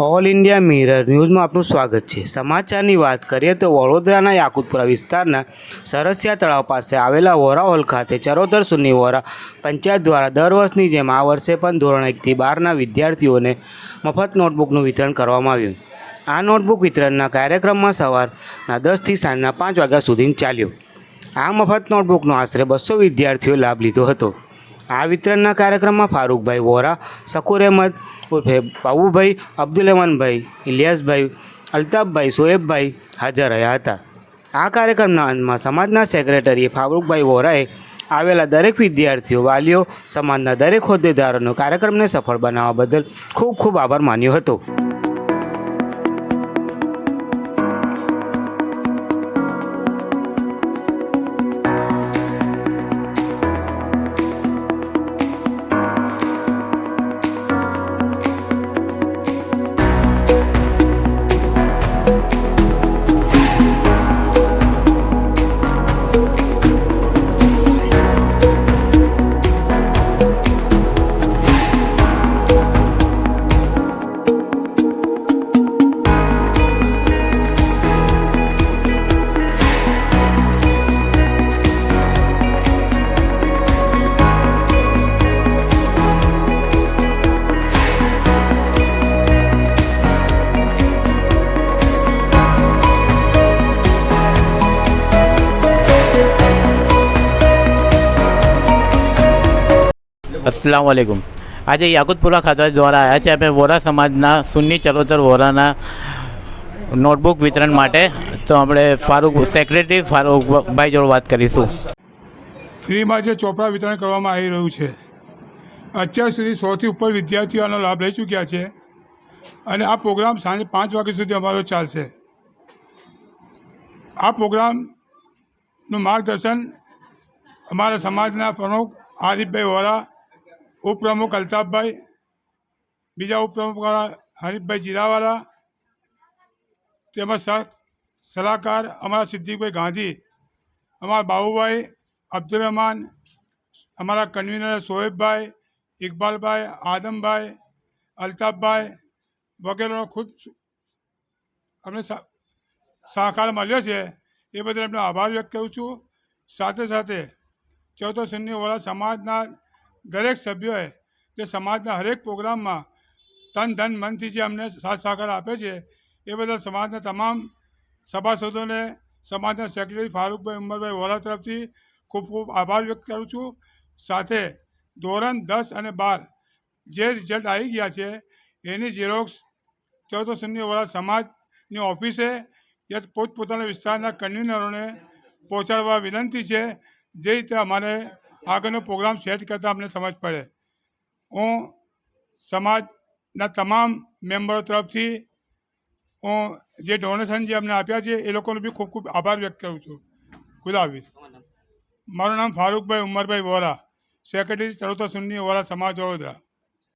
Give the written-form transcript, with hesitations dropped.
All India mirror ન્યૂઝમાં આપનું સ્વાગત છે। સમાચારની વાત કરીએ તો વડોદરાના યાકુતપુરા વિસ્તારના સરસિયા તળાવ પાસે આવેલા વોરા હોલ ખાતે ચરોતર સુન્ની વોરા પંચાયત દ્વારા દર વર્ષની જેમ આ વર્ષે પણ ધોરણ 1 થી 12ના વિદ્યાર્થીઓને મફત નોટબુકનું વિતરણ કરવામાં આવ્યું। આ નોટબુક વિતરણના કાર્યક્રમમાં સવારના 10 થી સાંજના 5 વાગ્યા સુધી ચાલ્યો। આ મફત નોટબુકનો આશરે 200 વિદ્યાર્થીઓએ લાભ લીધો હતો। આ વિતરણના કાર્યક્રમમાં ફારૂકભાઈ વોરા, શકુર અહેમદ ઉર્ફે બાબુભાઈ, અબ્દુલ રહેમાનભાઈ, ઇલિયાસભાઈ, અલ્તાફભાઈ, શોએબભાઈ હાજર રહ્યા હતા। આ કાર્યક્રમના અંતમાં સમાજના સેક્રેટરી ફારૂકભાઈ વોરાએ આવેલા દરેક વિદ્યાર્થીઓ, વાલીઓ, સમાજના દરેક હોદ્દેદારોનો કાર્યક્રમને સફળ બનાવવા બદલ ખૂબ ખૂબ આભાર માન્યો હતો। अस्सलाम वालेकुम। आज याकूतपुरा खाता द्वारा आया है अमे वोरा समाजना सुन्नी चरोतर वोराना नोटबुक वितरण माटे। तो हमणे फारूक सेक्रेटरी फारूकभाई जोड़े बात करीशुं। फ्री में जो चोपड़ा वितरण करवामां आई रह्युं छे, अत्यार सुधी 100 थी उपर विद्यार्थीओ आनो लाभ लई चूक्या छे अने आ प्रोग्राम सांजे 5 वाग्या सुधी अमारो चालशे। आ प्रोग्रामनुं मार्गदर्शन अमारा समाजना प्रमुख आरिफभाई वोरा, उपप्रमुख अल्ताफभाई, बीजा उपप्रमुख हरीफभाई जीरावाला, तेमज सलाहकार अमरा सिद्दीकभाई गांधी, अमरा बाबूभाई, अब्दुल रहमान, अमरा कन्वीनर शोएबभाई, इकबालभाई, आदमभाई, अल्ताफभाई वगैरह खुद अमने सहकार मळ्यो छे ए बदल एमनो आभार व्यक्त करूँ छूँ। साथे साथे चरोतर सुन्नी वोरा समाजना दरेक सभ्योए जे समाजना हरेक प्रोग्राम में तन धन मन थी अमने साथ सहकार आपे छे ए बदल समाजना तमाम सभासदों ने समाजना सेक्रेटरी फारूकभाई उमरभाई वोरा तरफ थी खूब खूब आभार व्यक्त करूँ छूँ। साथे धोरण 10 और 12 जे रिजल्ट आई गया है एनी जेरोक्स चरोतर सुन्नी वोरा समाजनी ऑफिसे या पोतपोताना विस्तारना कन्वीनरों ने पहोंचाडवा विनंती है, जे रीते अमारे आगळनो प्रोग्राम सेट करता अमने समझ पड़े। हूँ समाजना तमाम मेम्बरो तरफथी हूँ जे डोनेशन जे अमने आप्या छे ए लोकोनो बी खूब खूब आभार व्यक्त करूँ छूँ। खुदा हाफिज। मारुं नाम फारूकभाई उमरभाई वोरा, सेक्रेटरी चरोतर सुन्नी वोरा समाज वडोदरा।